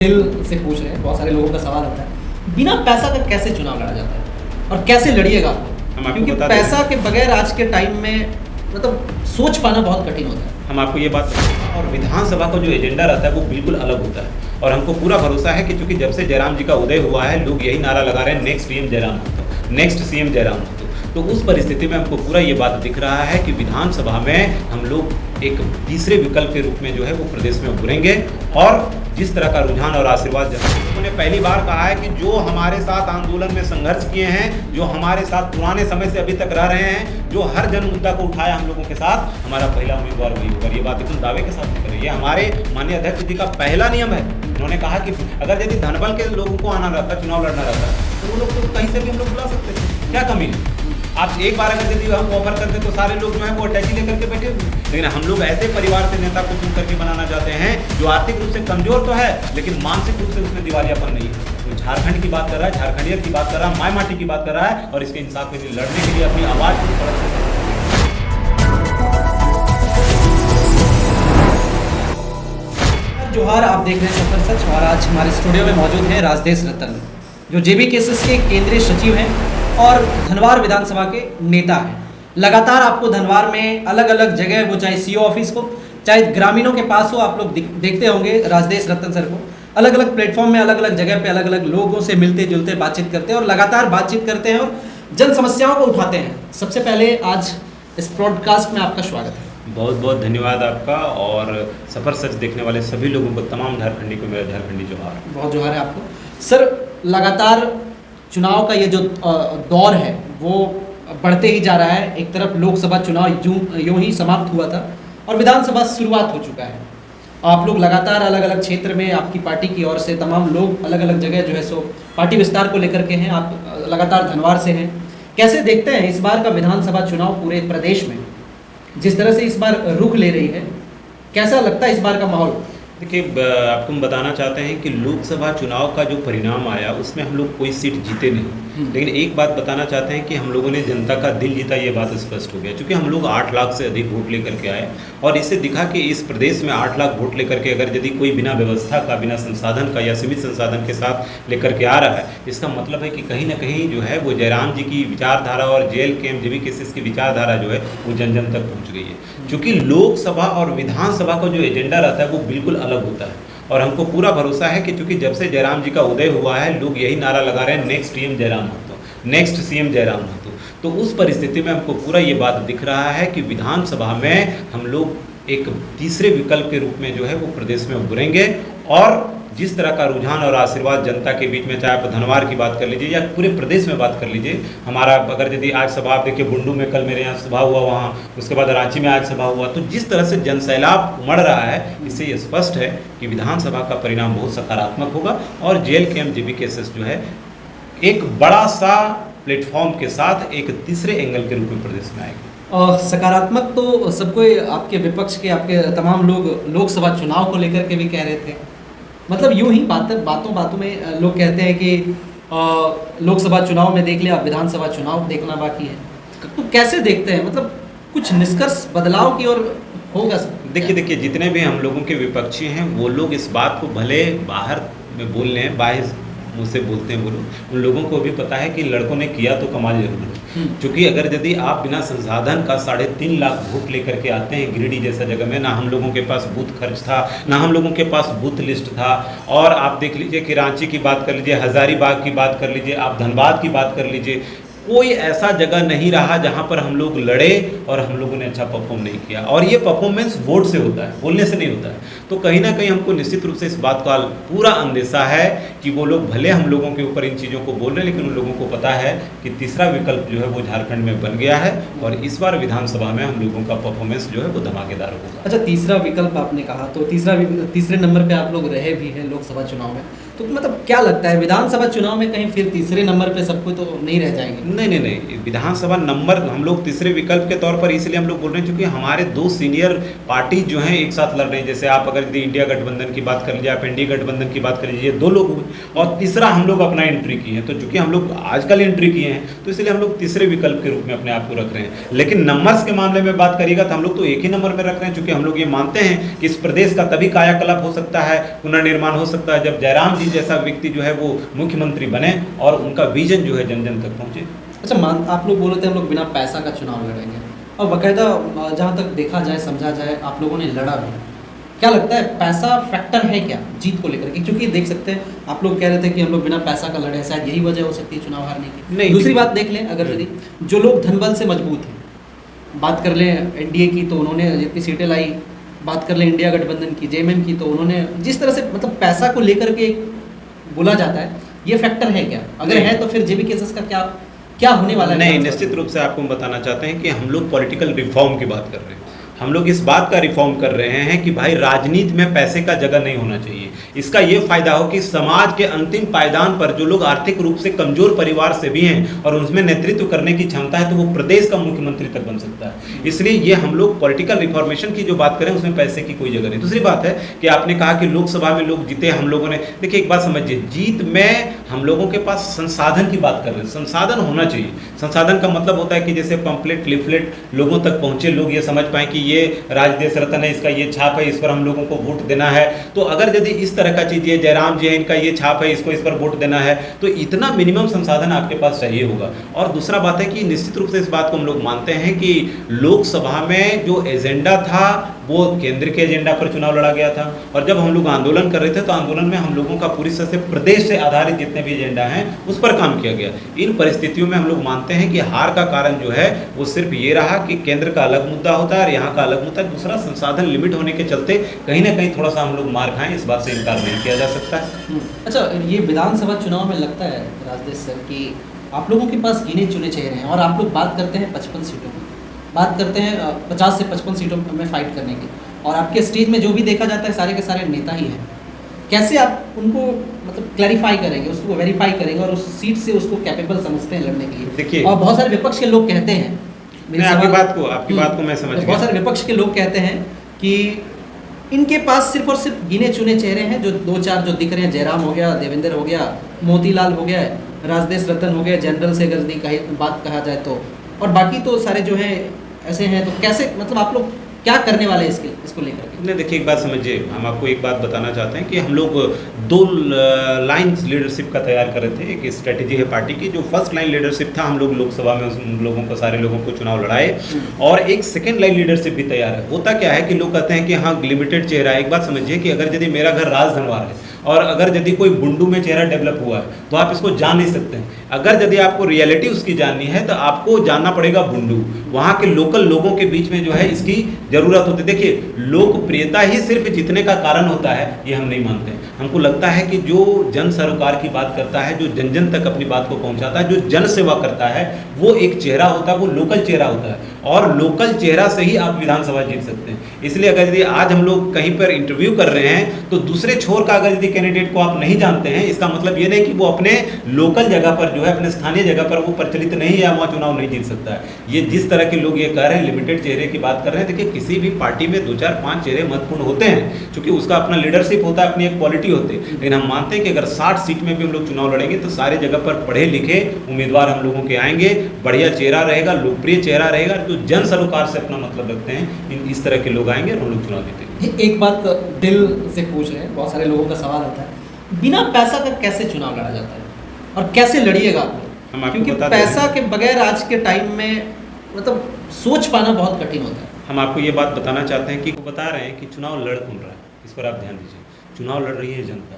दिल से पूछ रहे हैं, बहुत सारे लोगों का सवाल होता है, बिना पैसा का कैसे चुनाव लड़ा जाता है और कैसे लड़िएगा आप? क्योंकि पैसा के बगैर आज के टाइम में मतलब सोच पाना बहुत कठिन होता है। हम आपको ये बात और विधानसभा का जो एजेंडा रहता है वो बिल्कुल अलग होता है और हमको पूरा भरोसा है कि चूंकि जब से जयराम जी का उदय हुआ है लोग यही नारा लगा रहे हैं, next CM Jairam Mahato, next CM Jairam Mahato. तो उस परिस्थिति में हमको पूरा ये बात दिख रहा है कि विधानसभा में हम लोग एक तीसरे विकल्प के रूप में जो है वो प्रदेश में उभरेंगे और जिस तरह का रुझान और आशीर्वाद उन्होंने पहली बार कहा है कि जो हमारे साथ आंदोलन में संघर्ष किए हैं, जो हमारे साथ पुराने समय से अभी तक रह रहे हैं, जो हर जन मुद्दा को उठाया हम लोगों के साथ, हमारा पहला उम्मीदवार वही होगा। ये बात एकदम दावे के साथ करें, ये हमारे माननीय अध्यक्ष जी का पहला नियम है। उन्होंने कहा कि अगर यदि धनबल के लोगों को आना रहता, चुनाव लड़ना रहता, तो वो लोग तो कहीं से भी हम लोग बुला सकते थे, क्या कमी है? आप एक बार अगर यदि हम ऑफर करते तो सारे लोग जो है वो अटैची लेकर के बैठे हुए। लेकिन हम लोग ऐसे परिवार से नेता को चुन करके बनाना चाहते हैं जो आर्थिक रूप से कमजोर तो है लेकिन मानसिक रूप से उसमें दिवालियापन नहीं है। तो झारखंड की बात कर रहा है, झारखंडियत की बात कर रहा है, माय माटी की बात कर रहा है और इसके इंसाफ के लिए लड़ने के लिए अपनी आवाज को सड़क से जोहार, आप देख रहे हैं सफर सच और आज हमारे स्टूडियो में मौजूद हैं राजदेश रतन, जो JBKSS के केंद्रीय सचिव हैं और धनवार विधानसभा के नेता हैं। लगातार आपको धनवार में अलग अलग जगह, वो चाहे CO ऑफिस हो, चाहे ग्रामीणों के पास हो, आप लोग देखते होंगे राजदेश रतन सर को अलग अलग प्लेटफॉर्म में, अलग अलग जगह पे अलग अलग लोगों से मिलते जुलते बातचीत करते हैं और लगातार बातचीत करते हैं और जन समस्याओं को उठाते हैं। सबसे पहले आज इस ब्रॉडकास्ट में आपका स्वागत है। बहुत बहुत धन्यवाद आपका और सफर सच देखने वाले सभी लोगों को, तमाम झारखंडी को मेरा झारखंडी जोहार। बहुत जोहार है आपको सर। लगातार चुनाव का ये जो दौर है वो बढ़ते ही जा रहा है। एक तरफ लोकसभा चुनाव यूं ही समाप्त हुआ था और विधानसभा शुरुआत हो चुका है। आप लोग लगातार अलग अलग क्षेत्र में, आपकी पार्टी की ओर से तमाम लोग अलग अलग जगह जो है सो पार्टी विस्तार को लेकर के हैं। आप लगातार धनवार से हैं, कैसे देखते हैं इस बार का विधानसभा चुनाव पूरे प्रदेश में जिस तरह से इस बार रुख ले रही है, कैसा लगता है इस बार का माहौल? देखिए, आपको हम बताना चाहते हैं कि लोकसभा चुनाव का जो परिणाम आया उसमें हम लोग कोई सीट जीते नहीं, लेकिन एक बात बताना चाहते हैं कि हम लोगों ने जनता का दिल जीता, ये बात स्पष्ट हो गया। क्योंकि हम लोग 8 लाख से अधिक वोट लेकर के आए और इससे दिखा कि इस प्रदेश में 8 लाख वोट लेकर के अगर यदि कोई बिना व्यवस्था का, बिना संसाधन का या सीमित संसाधन के साथ लेकर के आ रहा है, इसका मतलब है कि कहीं ना कहीं जो है वो जयराम जी की विचारधारा और JLKM JBKSS की विचारधारा जो है वो जन जन तक पहुँच गई है। क्योंकि लोकसभा और विधानसभा का जो एजेंडा रहता है वो बिल्कुल अलग होता है और हमको पूरा भरोसा है कि चूंकि जब से जयराम जी का उदय हुआ है लोग यही नारा लगा रहे हैं, next CM Jairam Mahato, next CM Jairam Mahato. तो उस परिस्थिति में हमको पूरा ये बात दिख रहा है कि विधानसभा में हम लोग एक तीसरे विकल्प के रूप में जो है वो प्रदेश में उभरेंगे और जिस तरह का रुझान और आशीर्वाद जनता के बीच में, चाहे आप धनवार की बात कर लीजिए या पूरे प्रदेश में बात कर लीजिए, हमारा अगर यदि आज सभा आप देखिए, बुंडू में कल मेरे यहाँ सभा हुआ, वहाँ उसके बाद रांची में आज सभा हुआ, तो जिस तरह से जनसैलाब उमड़ रहा है, इससे ये स्पष्ट है कि विधानसभा का परिणाम बहुत सकारात्मक होगा और JLKM JBKSS जो है एक बड़ा सा प्लेटफॉर्म के साथ एक तीसरे एंगल के रूप में प्रदेश में आएगा। सकारात्मक तो सबको, आपके विपक्ष के, आपके तमाम लोग लोकसभा चुनाव को लेकर के भी कह रहे थे। मतलब यूं ही बातों में लोग कहते हैं कि लोकसभा चुनाव में देख लिया, विधानसभा चुनाव देखना बाकी है। तो कैसे देखते हैं, मतलब कुछ निष्कर्ष बदलाव की ओर होगा? देखिए, जितने भी हम लोगों के विपक्षी हैं वो लोग इस बात को भले बाहर में बोल रहे हैं, बाहर मुँह से बोलते हैं वो लोग, उन लोगों को भी पता है कि लड़कों ने किया तो कमाल जरूर है। क्योंकि अगर यदि आप बिना संसाधन का 3.5 लाख वोट लेकर के आते हैं गिरिडीह जैसा जगह में, ना हम लोगों के पास बूथ खर्च था, ना हम लोगों के पास बूथ लिस्ट था, और आप देख लीजिए कि रांची की बात कर लीजिए, हजारीबाग की बात कर लीजिए, आप धनबाद की बात कर लीजिए, कोई ऐसा जगह नहीं रहा जहां पर हम लोग लड़े और हम लोगों ने अच्छा परफॉर्म नहीं किया। और ये परफॉर्मेंस वोट से होता है, बोलने से नहीं होता है। तो कहीं ना कहीं हमको निश्चित रूप से इस बात का पूरा अंदेशा है कि वो लोग भले हम लोगों के ऊपर इन चीज़ों को बोल रहे हैं, लेकिन उन लोगों को पता है कि तीसरा विकल्प जो है वो झारखंड में बन गया है और इस बार विधानसभा में हम लोगों का परफॉर्मेंस जो है वो धमाकेदार होगा। अच्छा, तीसरा विकल्प आपने कहा, तो तीसरे नंबर पर आप लोग रहे भी हैं लोकसभा चुनाव में, तो मतलब क्या लगता है विधानसभा चुनाव में कहीं फिर तीसरे नंबर पे सबको तो नहीं रह जाएंगे? नहीं नहीं नहीं, विधानसभा नंबर हम लोग तीसरे विकल्प के तौर पर इसलिए हम लोग बोल रहे हैं क्योंकि हमारे दो सीनियर पार्टी जो हैं एक साथ लड़ रहे हैं। जैसे आप अगर यदि इंडिया गठबंधन की बात कर लीजिए, आप एनडीए गठबंधन की बात कर लीजिए, 2 लोग हुए और तीसरा हम लोग अपना एंट्री किए हैं। तो चूंकि हम लोग आजकल एंट्री किए हैं तो इसलिए हम लोग तीसरे विकल्प के रूप में अपने आप को रख रहे हैं। लेकिन नंबर्स के मामले में बात करिएगा तो हम लोग तो एक ही नंबर में रख रहे हैं, क्योंकि हम लोग ये मानते हैं कि इस प्रदेश का तभी कायाकल्प हो सकता है, पुनर्निर्माण हो सकता है, जब जयराम जी जैसा व्यक्ति जो है वो मुख्यमंत्री बने और उनका विजन जो है जन जन तक पहुंचे। अच्छा, आप लोग बोल रहे थे हम लोग बिना पैसा का चुनाव लड़ेंगे, और बाकायदा जहाँ तक देखा जाए समझा जाए आप लोगों ने लड़ा भी। क्या लगता है पैसा फैक्टर है क्या जीत को लेकर के? क्योंकि देख सकते हैं आप लोग कह रहे थे कि हम लोग बिना पैसा का लड़े, शायद यही वजह हो सकती है चुनाव हारने की। नहीं, दूसरी बात देख लें, अगर यदि जो लोग धनबल से मजबूत हैं, बात कर लें एनडीए की तो उन्होंने जितनी सीटें लाई, बात कर लें इंडिया गठबंधन की, जेएमएम की, तो उन्होंने जिस तरह से मतलब पैसा को लेकर के बोला जाता है, ये फैक्टर है क्या? अगर है तो फिर जेबी केसेस का क्या होने वाला है? नहीं, निश्चित रूप से आपको हम बताना चाहते हैं कि हम लोग पॉलिटिकल रिफॉर्म की बात कर रहे हैं। हम लोग इस बात का रिफॉर्म कर रहे हैं कि भाई राजनीति में पैसे का जगह नहीं होना चाहिए। इसका ये फायदा हो कि समाज के अंतिम पायदान पर जो लोग आर्थिक रूप से कमजोर परिवार से भी हैं और उसमें नेतृत्व करने की क्षमता है, तो वो प्रदेश का मुख्यमंत्री तक बन सकता है। इसलिए ये हम लोग पॉलिटिकल रिफॉर्मेशन की जो बात करें उसमें पैसे की कोई जगह नहीं। दूसरी बात है कि आपने कहा कि लोकसभा में लोग जीते, हम लोगों ने, देखिए एक बात समझिए, जीत में हम लोगों के पास संसाधन की बात कर रहे हैं। संसाधन होना चाहिए। संसाधन का मतलब होता है कि जैसे पंपलेट लिफलेट लोगों तक पहुंचे, लोग ये समझ पाए कि ये राजदेश रत्न है, इसका ये छाप है, इस पर हम लोगों को वोट देना है। तो अगर यदि इस तरह का चीज, ये जयराम जी है, इनका ये छाप है, इसको इस पर वोट देना है, तो इतना मिनिमम संसाधन आपके पास चाहिए होगा। और दूसरा बात है कि निश्चित रूप से इस बात को हम लोग मानते हैं कि लोकसभा में जो एजेंडा था वो केंद्र के एजेंडा पर चुनाव लड़ा गया था, और जब हम लोग आंदोलन कर रहे थे तो आंदोलन में हम लोगों का पूरी तरह से प्रदेश से आधारित जितने भी एजेंडा हैं उस पर काम किया गया। इन परिस्थितियों में हम लोग मानते हैं कि हार का कारण जो है वो सिर्फ ये रहा कि केंद्र का अलग मुद्दा होता है और यहाँ का अलग मुद्दा। दूसरा, संसाधन लिमिट होने के चलते कहीं ना कहीं थोड़ा सा हम लोग मार खाएं, इस बात से इनकार नहीं किया जा सकता है। अच्छा, ये विधानसभा चुनाव में लगता है राजदेश सर कि आप लोगों के पास गिने चुने चेहरे हैं, और आप लोग बात करते हैं 55 सीटों की, बात करते हैं 50 से 55 सीटों में फाइट करने की, और आपके स्टेज में जो भी देखा जाता है सारे के सारे नेता ही हैं। कैसे आप उनको मतलब क्लैरिफाई करेंगे, उसको वेरीफाई करेंगे और उस सीट से उसको कैपेबल समझते हैं लड़ने के लिए? देखिए, और बहुत सारे विपक्ष के लोग कहते हैं, आपकी बात को मैं समझ गया। बहुत सारे विपक्ष के लोग कहते हैं कि इनके पास सिर्फ और सिर्फ गिने चुने चेहरे हैं, जो 2-4 जो दिख रहे हैं, जयराम हो गया, देवेंद्र हो गया, मोतीलाल हो गया, राजदेश रतन हो गया, जनरल से अगर बात कहा जाए तो, और बाकी तो सारे जो हैं ऐसे हैं। तो कैसे मतलब आप लोग क्या करने वाले हैं इसको लेकर के? नहीं, देखिए एक बात समझिए, हम आपको एक बात बताना चाहते हैं कि हम लोग 2 लाइन्स लीडरशिप का तैयार कर रहे थे। एक स्ट्रेटेजी है पार्टी की, जो फर्स्ट लाइन लीडरशिप था, हम लोग लोकसभा में उन लोगों को, सारे लोगों को चुनाव लड़ाए, और एक सेकेंड लाइन लीडरशिप भी तैयार है। होता क्या है कि लोग कहते हैं कि हाँ लिमिटेड चेहरा है। एक बात समझिए कि अगर यदि मेरा घर राजधनवार है और अगर यदि कोई बुंडू में चेहरा डेवलप हुआ है तो आप इसको जान नहीं सकते हैं। अगर यदि आपको रियलिटी उसकी जाननी है तो आपको जानना पड़ेगा बुंडू, वहाँ के लोकल लोगों के बीच में जो है इसकी ज़रूरत होती है। देखिए, लोकप्रियता ही सिर्फ जीतने का कारण होता है, ये हम नहीं मानते। हमको लगता है कि जो जन सरोकार की बात करता है, जो जन जन तक अपनी बात को पहुँचाता है, जो जन सेवा करता है, वो एक चेहरा होता है, वो लोकल चेहरा होता है, और लोकल चेहरा से ही आप विधानसभा जीत सकते हैं। इसलिए अगर यदि आज हम लोग कहीं पर इंटरव्यू कर रहे हैं तो दूसरे छोर का अगर यदि कैंडिडेट को आप नहीं जानते हैं, इसका मतलब ये नहीं कि वो अपने लोकल जगह पर जो है, अपने स्थानीय जगह पर वो प्रचलित नहीं है, वहाँ चुनाव नहीं जीत सकता है। ये जिस तरह के लोग ये कह रहे हैं, लिमिटेड चेहरे की बात कर रहे हैं, देखिए किसी भी पार्टी में 2-4-5 चेहरे महत्वपूर्ण होते हैं, क्योंकि उसका अपना लीडरशिप होता है, अपनी एक क्वालिटी होती है। लेकिन हम मानते हैं कि अगर 60 सीट में भी हम लोग चुनाव लड़ेंगे तो सारे जगह पर पढ़े लिखे उम्मीदवार हम लोगों के आएंगे, बढ़िया चेहरा रहेगा, लोकप्रिय चेहरा रहेगा, जो जन सरोकार से अपना मतलब रखते हैं, इस तरह के लोग आएंगे और हम लोग चुनाव जीतेंगे। एक बात दिल से पूछ रहे हैं, बहुत सारे लोगों का सवाल आता है, बिना पैसा का कैसे चुनाव लड़ा जाता है और कैसे लड़िएगा आप लोग? क्योंकि पैसा के बगैर आज के टाइम में मतलब सोच पाना बहुत कठिन होता है। हम आपको ये बात बताना चाहते हैं कि बता रहे हैं कि चुनाव लड़ कौन रहा है, इस पर आप ध्यान दीजिए। चुनाव लड़ रही है जनता,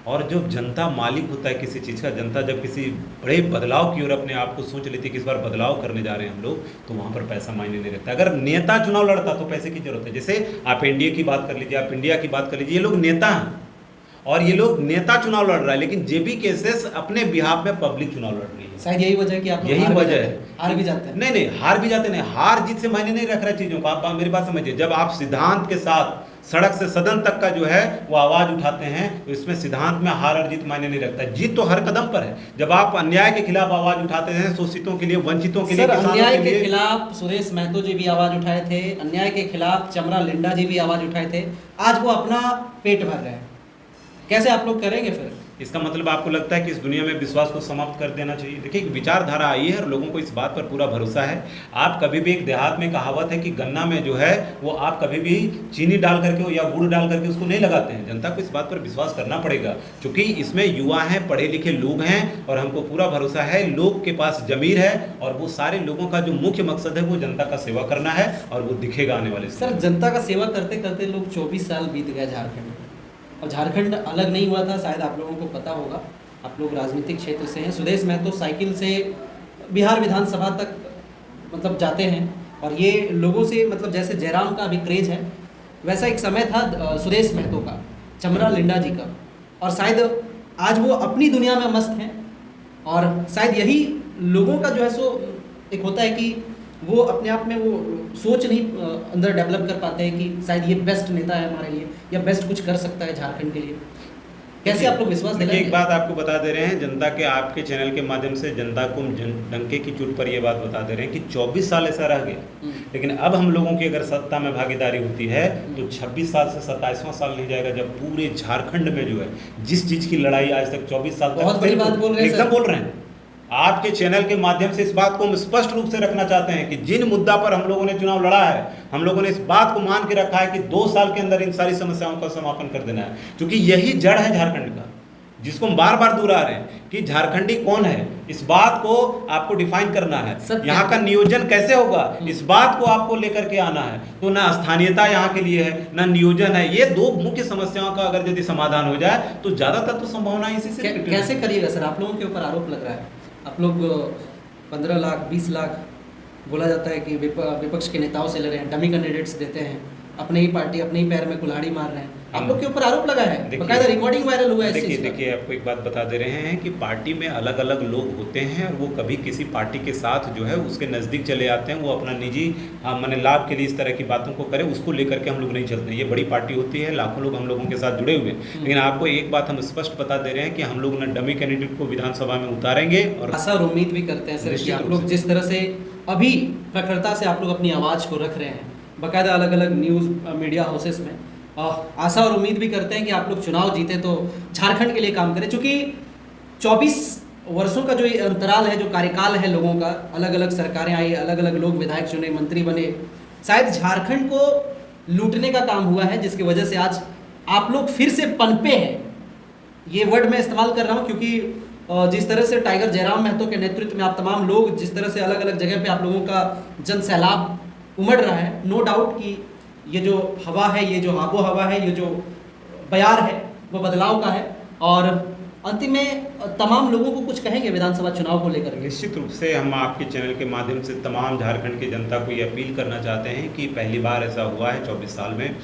और जब जनता मालिक होता है किसी चीज़ का, जनता जब किसी बड़े बदलाव की ओर अपने आप को सोच लेती है कि इस बार बदलाव करने जा रहे हैं हम लोग, तो वहाँ पर पैसा मायने नहीं रखता। अगर नेता चुनाव लड़ता तो पैसे की जरूरत है। जैसे आप एनडीए की बात कर लीजिए, आप इंडिया की बात कर लीजिए, ये लोग नेता हैं और ये लोग नेता चुनाव लड़ रहा है, लेकिन जेबी केसेस अपने बिहाफ में पब्लिक चुनाव लड़ रही है। शायद यही वजह है कि आप लोग यही वजह है, हार भी जाते हैं। नहीं हार भी जाते नहीं, हार जीत से मायने नहीं रख रहा चीजों का। आप मेरी बात समझिए, जब आप सिद्धांत के साथ सड़क से सदन तक का जो है वो आवाज उठाते हैं, तो इसमें सिद्धांत में हार और जीत मायने नहीं रखता। जीत तो हर कदम पर है। जब आप अन्याय के खिलाफ आवाज उठाते हैं, शोषितों के लिए, वंचितों के लिए, अन्याय के खिलाफ सुरेश महतो जी भी आवाज उठाए थे, अन्याय के खिलाफ चमरा लिंडा जी भी आवाज उठाए थे। आज वो अपना पेट भर रहे हैं, कैसे आप लोग करेंगे फिर? इसका मतलब आपको लगता है कि इस दुनिया में विश्वास को समाप्त कर देना चाहिए? देखिए, एक विचारधारा आई है और लोगों को इस बात पर पूरा भरोसा है। आप कभी भी, एक देहात में कहावत है कि गन्ना में जो है वो आप कभी भी चीनी डाल करके या गुड़ डाल करके उसको नहीं लगाते हैं। जनता को इस बात पर विश्वास करना पड़ेगा, क्योंकि इसमें युवा हैं, पढ़े लिखे लोग हैं, और हमको पूरा भरोसा है लोग के पास जमीर है, और वो सारे लोगों का जो मुख्य मकसद है वो जनता का सेवा करना है, और वो दिखेगा आने वाले। सर, जनता का सेवा करते करते लोग 24 साल बीत गए झारखंड में, और झारखंड अलग नहीं हुआ था, शायद आप लोगों को पता होगा। आप लोग राजनीतिक क्षेत्र से हैं। सुदेश महतो साइकिल से बिहार विधानसभा तक मतलब जाते हैं, और ये लोगों से मतलब जैसे जयराम का अभी क्रेज है, वैसा एक समय था सुदेश महतो का, चमरा लिंडा जी का, और शायद आज वो अपनी दुनिया में मस्त हैं। और शायद यही लोगों का जो है सो एक होता है कि वो अपने आप में वो सोच नहीं अंदर डेवलप कर पाते हैं कि शायद ये बेस्ट नेता है हमारे लिए, या बेस्ट कुछ कर सकता है झारखंड के लिए। कैसे आप लोग विश्वास दिलाएंगे? एक बात आपको बता दे रहे हैं, जनता के आपके चैनल के माध्यम से जनता को डंके की चोट पर ये बात बता दे रहे हैं कि 24 साल ऐसा रह गया, लेकिन अब हम लोगों की अगर सत्ता में भागीदारी होती है तो 26 साल से 27वां साल नहीं जाएगा जब पूरे झारखंड में जो है जिस चीज़ की लड़ाई आज तक 24 साल बहुत बड़ी बात बोल रहे हैं, एकदम बोल रहे हैं। आपके चैनल के माध्यम से इस बात को हम स्पष्ट रूप से रखना चाहते हैं कि जिन मुद्दा पर हम लोगों ने चुनाव लड़ा है, हम लोगों ने इस बात को मान के रखा है कि 2 साल के अंदर इन सारी समस्याओं का समापन कर देना है, क्योंकि यही जड़ है झारखंड का, जिसको हम बार बार दोहरा रहे हैं कि झारखंडी कौन है, इस बात को आपको डिफाइन करना है। यहाँ का नियोजन कैसे होगा, इस बात को आपको लेकर के आना है। तो ना स्थानीयता यहाँ के लिए है, ना नियोजन है। ये 2 मुख्य समस्याओं का अगर यदि समाधान हो जाए तो ज्यादातर तो संभावना इसी से। कैसे करिएगा सर? आप लोगों के ऊपर आरोप लग रहा है, आप लोग 15 लाख 20 लाख बोला जाता है कि विपक्ष के नेताओं से लड़ रहे हैं, डमी कैंडिडेट्स देते हैं, अपने ही पार्टी अपने ही पैर में कुल्हाड़ी मार रहे हैं। आप लोग के ऊपर आरोप लगा है, बकायदा रिकॉर्डिंग वायरल हुआ है। देखिए आपको एक बात बता दे रहे हैं कि पार्टी में अलग अलग लोग होते हैं, और वो कभी किसी पार्टी के साथ जो है उसके नज़दीक चले आते हैं, वो अपना निजी माने लाभ के लिए इस तरह की बातों को करें, उसको लेकर के हम लोग नहीं चलते। ये बड़ी पार्टी होती है, लाखों लोग हम लोगों के साथ जुड़े हुए हैं। लेकिन आपको एक बात हम स्पष्ट बता दे रहे हैं कि हम लोग ना डमी कैंडिडेट को विधानसभा में उतारेंगे, और आशा और उम्मीद भी करते हैं सर कि आप लोग जिस तरह से अभी प्रखरता से आप लोग अपनी आवाज़ को रख रहे हैं बाकायदा अलग अलग न्यूज़ मीडिया हाउसेस में, आशा और उम्मीद भी करते हैं कि आप लोग चुनाव जीते तो झारखंड के लिए काम करें। चूँकि 24 वर्षों का जो अंतराल है, जो कार्यकाल है लोगों का, अलग अलग सरकारें आई, अलग अलग लोग विधायक चुने, मंत्री बने, शायद झारखंड को लूटने का काम हुआ है, जिसकी वजह से आज आप लोग फिर से पनपे हैं। ये वर्ड मैं इस्तेमाल कर रहा हूँ क्योंकि जिस तरह से टाइगर जयराम महतो के नेतृत्व में आप तमाम लोग जिस तरह से अलग अलग जगह पे आप लोगों का जन सैलाब उमड़ रहा है, नो डाउट कि ये जो हवा है, ये जो आबो हवा है, ये जो बयार है वो बदलाव का है। और अंतिम में तमाम लोगों को कुछ कहेंगे विधानसभा चुनाव को लेकर? निश्चित रूप से हम आपके चैनल के माध्यम से तमाम झारखंड की जनता को ये अपील करना चाहते हैं कि पहली बार ऐसा हुआ है 24 साल में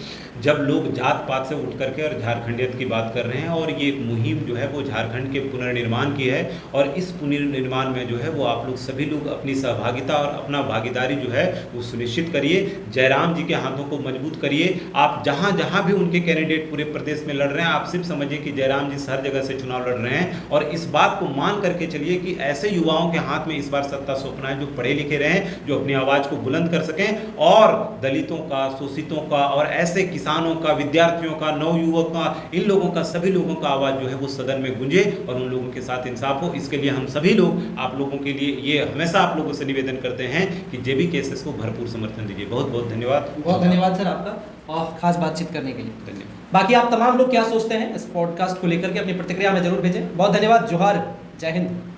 जब लोग जात पात से उठ करके और झारखंडियत की बात कर रहे हैं, और ये एक मुहिम जो है वो झारखंड के पुनर्निर्माण की है। और इस पुनर्निर्माण में जो है वो आप लोग सभी लोग अपनी सहभागिता और अपना भागीदारी जो है वो सुनिश्चित करिए। जयराम जी के हाथों को मजबूत करिए। आप जहाँ जहाँ भी उनके कैंडिडेट पूरे प्रदेश में लड़ रहे हैं, आप सिर्फ समझिए कि जयराम जी हर जगह से चुनाव लड़ रहे हैं, और इस बात को मान करके चलिए कि ऐसे युवाओं के हाथ में इस बार सत्ता सौंपना है जो पढ़े लिखे रहें, जो अपनी आवाज़ को बुलंद कर सकें, और दलितों का, शोषितों का, और ऐसे किसानों का, विद्यार्थियों का, नवयुवक का, इन लोगों का, सभी लोगों का आवाज़ जो है वो सदन में गूंजे और उन लोगों के साथ इंसाफ हो। इसके लिए हम सभी लोग आप लोगों के लिए ये हमेशा आप लोगों से निवेदन करते हैं कि जेबी केसेस को भरपूर समर्थन दीजिए। बहुत बहुत धन्यवाद। बहुत धन्यवाद सर आपका, और खास बातचीत करने के लिए धन्यवाद। बाकी आप तमाम लोग क्या सोचते हैं इस पॉडकास्ट को लेकर के अपनी प्रतिक्रिया में जरूर भेजें। बहुत धन्यवाद। जोहार, जय हिंद।